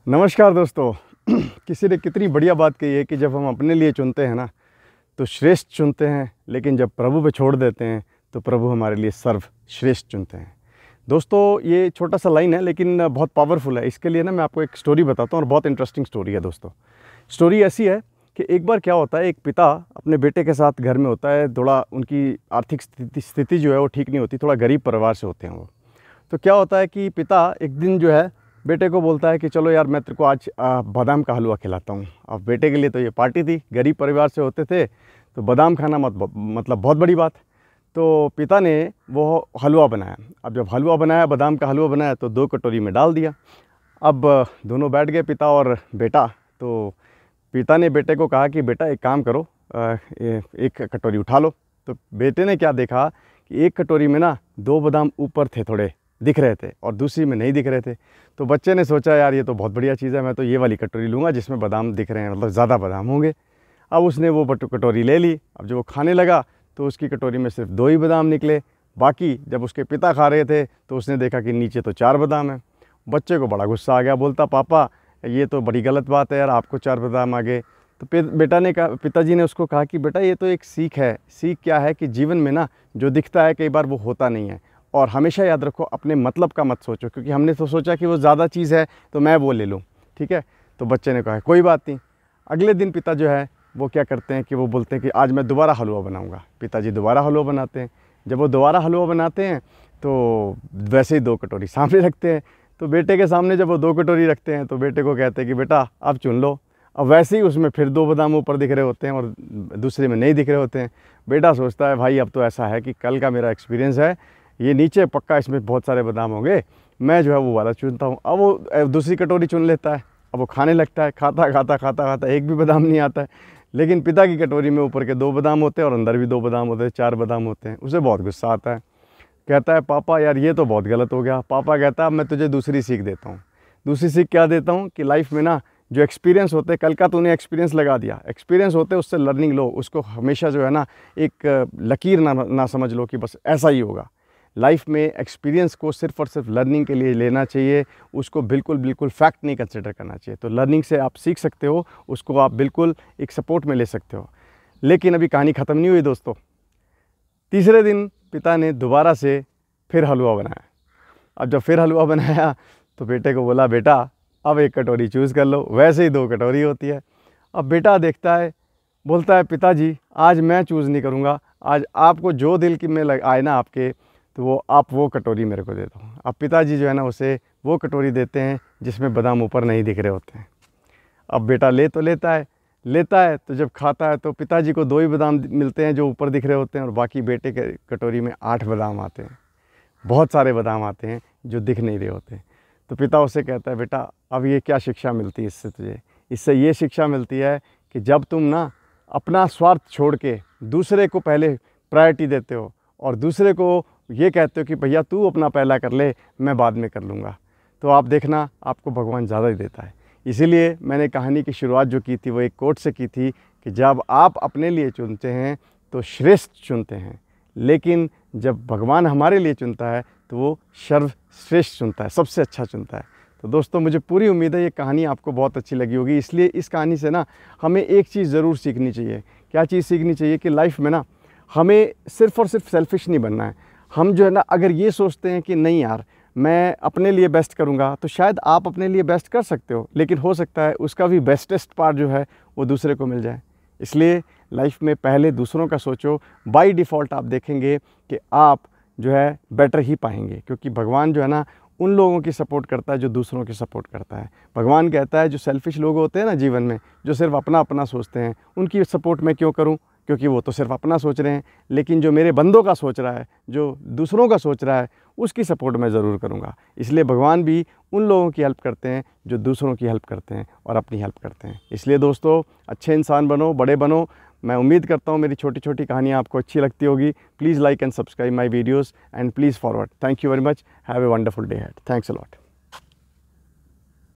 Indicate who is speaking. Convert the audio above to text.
Speaker 1: नमस्कार दोस्तों। किसी ने कितनी बढ़िया बात कही है कि जब हम अपने लिए चुनते हैं ना तो श्रेष्ठ चुनते हैं, लेकिन जब प्रभु पे छोड़ देते हैं तो प्रभु हमारे लिए सर्वश्रेष्ठ चुनते हैं। दोस्तों ये छोटा सा लाइन है लेकिन बहुत पावरफुल है। इसके लिए ना मैं आपको एक स्टोरी बताता हूँ और बहुत इंटरेस्टिंग स्टोरी है दोस्तों। स्टोरी ऐसी है कि एक बार क्या होता है, एक पिता अपने बेटे के साथ घर में होता है। थोड़ा उनकी आर्थिक स्थिति जो है वो ठीक नहीं होती, थोड़ा गरीब परिवार से होते हैं वो। तो क्या होता है कि पिता एक दिन जो है बेटे को बोलता है कि चलो यार मैं तेरे को आज बादाम का हलवा खिलाता हूँ। अब बेटे के लिए तो ये पार्टी थी, गरीब परिवार से होते थे तो बादाम खाना मतलब बहुत बड़ी बात। तो पिता ने वो हलवा बनाया। अब जब हलवा बनाया, बादाम का हलवा बनाया, तो 2 कटोरी में डाल दिया। अब दोनों बैठ गए, पिता और बेटा। तो पिता ने बेटे को कहा कि बेटा एक काम करो, एक कटोरी उठा लो। तो बेटे ने क्या देखा कि एक कटोरी में ना 2 बादाम ऊपर थे, थोड़े दिख रहे थे, और दूसरी में नहीं दिख रहे थे। तो बच्चे ने सोचा यार ये तो बहुत बढ़िया चीज़ है, मैं तो ये वाली कटोरी लूँगा जिसमें बादाम दिख रहे हैं, मतलब ज़्यादा बादाम होंगे। अब उसने वो कटोरी ले ली। अब जब वो खाने लगा तो उसकी कटोरी में सिर्फ 2 ही बादाम निकले। बाकी जब उसके पिता खा रहे थे तो उसने देखा कि नीचे तो 4 बादाम हैं। बच्चे को बड़ा गुस्सा आ गया, बोलता पापा ये तो बड़ी गलत बात है यार, आपको 4 बादाम आ गए। तो पिताजी ने उसको कहा कि बेटा ये तो एक सीख है। सीख क्या है कि जीवन में ना जो दिखता है कई बार वो होता नहीं है, और हमेशा याद रखो अपने मतलब का मत सोचो, क्योंकि हमने तो सोचा कि वो ज़्यादा चीज़ है तो मैं वो ले लूँ, ठीक है। तो बच्चे ने कहा कोई बात नहीं। अगले दिन पिता जो है वो क्या करते हैं कि वो बोलते हैं कि आज मैं दोबारा हलवा बनाऊँगा। पिताजी दोबारा हलवा बनाते हैं। जब वो दोबारा हलवा बनाते हैं तो वैसे ही 2 कटोरी सामने रखते हैं। तो बेटे के सामने जब वो 2 कटोरी रखते हैं तो बेटे को कहते हैं कि बेटा अब चुन लो। अब वैसे ही उसमें फिर 2 बादाम ऊपर दिख रहे होते हैं और दूसरे में नहीं दिख रहे होते हैं। बेटा सोचता है भाई अब तो ऐसा है कि कल का मेरा एक्सपीरियंस है, ये नीचे पक्का इसमें बहुत सारे बादाम होंगे, मैं जो है वो वाला चुनता हूँ। अब वो दूसरी कटोरी चुन लेता है। अब वो खाने लगता है, खाता एक भी बादाम नहीं आता है। लेकिन पिता की कटोरी में ऊपर के 2 बादाम होते हैं और अंदर भी 2 बादाम होते हैं, 4 बादाम होते हैं। उसे बहुत गुस्सा आता है, कहता है पापा यार ये तो बहुत गलत हो गया। पापा कहता है अब मैं तुझे दूसरी सीख देता हूँ। दूसरी सीख क्या देता हूँ कि लाइफ में ना जो एक्सपीरियंस होते हैं, कल का तूने एक्सपीरियंस लगा दिया, एक्सपीरियंस होते हैं उससे लर्निंग लो। उसको हमेशा जो है ना एक लकीर ना समझ लो कि बस ऐसा ही होगा। लाइफ में एक्सपीरियंस को सिर्फ और सिर्फ लर्निंग के लिए लेना चाहिए, उसको बिल्कुल फैक्ट नहीं कंसिडर करना चाहिए। तो लर्निंग से आप सीख सकते हो, उसको आप बिल्कुल एक सपोर्ट में ले सकते हो। लेकिन अभी कहानी ख़त्म नहीं हुई दोस्तों। तीसरे दिन पिता ने दोबारा से फिर हलवा बनाया। अब जब फिर हलवा बनाया तो बेटे को बोला बेटा अब एक कटोरी चूज़ कर लो। वैसे ही 2 कटोरी होती है। अब बेटा देखता है, बोलता है पिताजी आज मैं चूज़ नहीं करूँगा, आज आपको जो दिल की में आए ना आपके, तो आप वो कटोरी मेरे को दे दो। अब पिताजी जो है ना उसे वो कटोरी देते हैं जिसमें बादाम ऊपर नहीं दिख रहे होते हैं। अब बेटा ले तो लेता है तो जब खाता है तो पिताजी को 2 ही बादाम मिलते हैं जो ऊपर दिख रहे होते हैं, और बाकी बेटे के कटोरी में 8 बादाम आते हैं। बहुत सारे बादाम आते हैं जो दिख नहीं रहे होते। तो पिता उसे कहता है बेटा अब ये क्या शिक्षा मिलती है इससे तुझे? इससे ये शिक्षा मिलती है कि जब तुम ना अपना स्वार्थ छोड़ के दूसरे को पहले प्रायोरिटी देते हो और दूसरे को ये कहते हो कि भैया तू अपना पहला कर ले, मैं बाद में कर लूँगा, तो आप देखना आपको भगवान ज़्यादा ही देता है। इसीलिए मैंने कहानी की शुरुआत जो की थी वो एक कोट से की थी कि जब आप अपने लिए चुनते हैं तो श्रेष्ठ चुनते हैं, लेकिन जब भगवान हमारे लिए चुनता है तो वो सर्वश्रेष्ठ चुनता है, सबसे अच्छा चुनता है। तो दोस्तों मुझे पूरी उम्मीद है ये कहानी आपको बहुत अच्छी लगी होगी। इसलिए इस कहानी से ना हमें एक चीज़ ज़रूर सीखनी चाहिए। क्या चीज़ सीखनी चाहिए? कि लाइफ में ना हमें सिर्फ़ और सिर्फ सेल्फिश नहीं बनना है। हम जो है ना अगर ये सोचते हैं कि नहीं यार मैं अपने लिए बेस्ट करूँगा, तो शायद आप अपने लिए बेस्ट कर सकते हो, लेकिन हो सकता है उसका भी बेस्टेस्ट पार्ट जो है वो दूसरे को मिल जाए। इसलिए लाइफ में पहले दूसरों का सोचो। बाय डिफ़ॉल्ट आप देखेंगे कि आप जो है बेटर ही पाएंगे, क्योंकि भगवान जो है ना उन लोगों की सपोर्ट करता है जो दूसरों की सपोर्ट करता है। भगवान कहता है जो सेल्फिश लोग होते हैं ना जीवन में, जो सिर्फ अपना सोचते हैं, उनकी सपोर्ट मैं क्यों करूं, क्योंकि वो तो सिर्फ अपना सोच रहे हैं। लेकिन जो मेरे बंदों का सोच रहा है, जो दूसरों का सोच रहा है, उसकी सपोर्ट मैं ज़रूर करूँगा। इसलिए भगवान भी उन लोगों की हेल्प करते हैं जो दूसरों की हेल्प करते हैं और अपनी हेल्प करते हैं। इसलिए दोस्तों अच्छे इंसान बनो, बड़े बनो। मैं उम्मीद करता हूँ मेरी छोटी छोटी कहानियाँ आपको अच्छी लगती होगी। Please like and subscribe my videos and please forward. Thank you very much. Have a wonderful day head. Thanks a lot.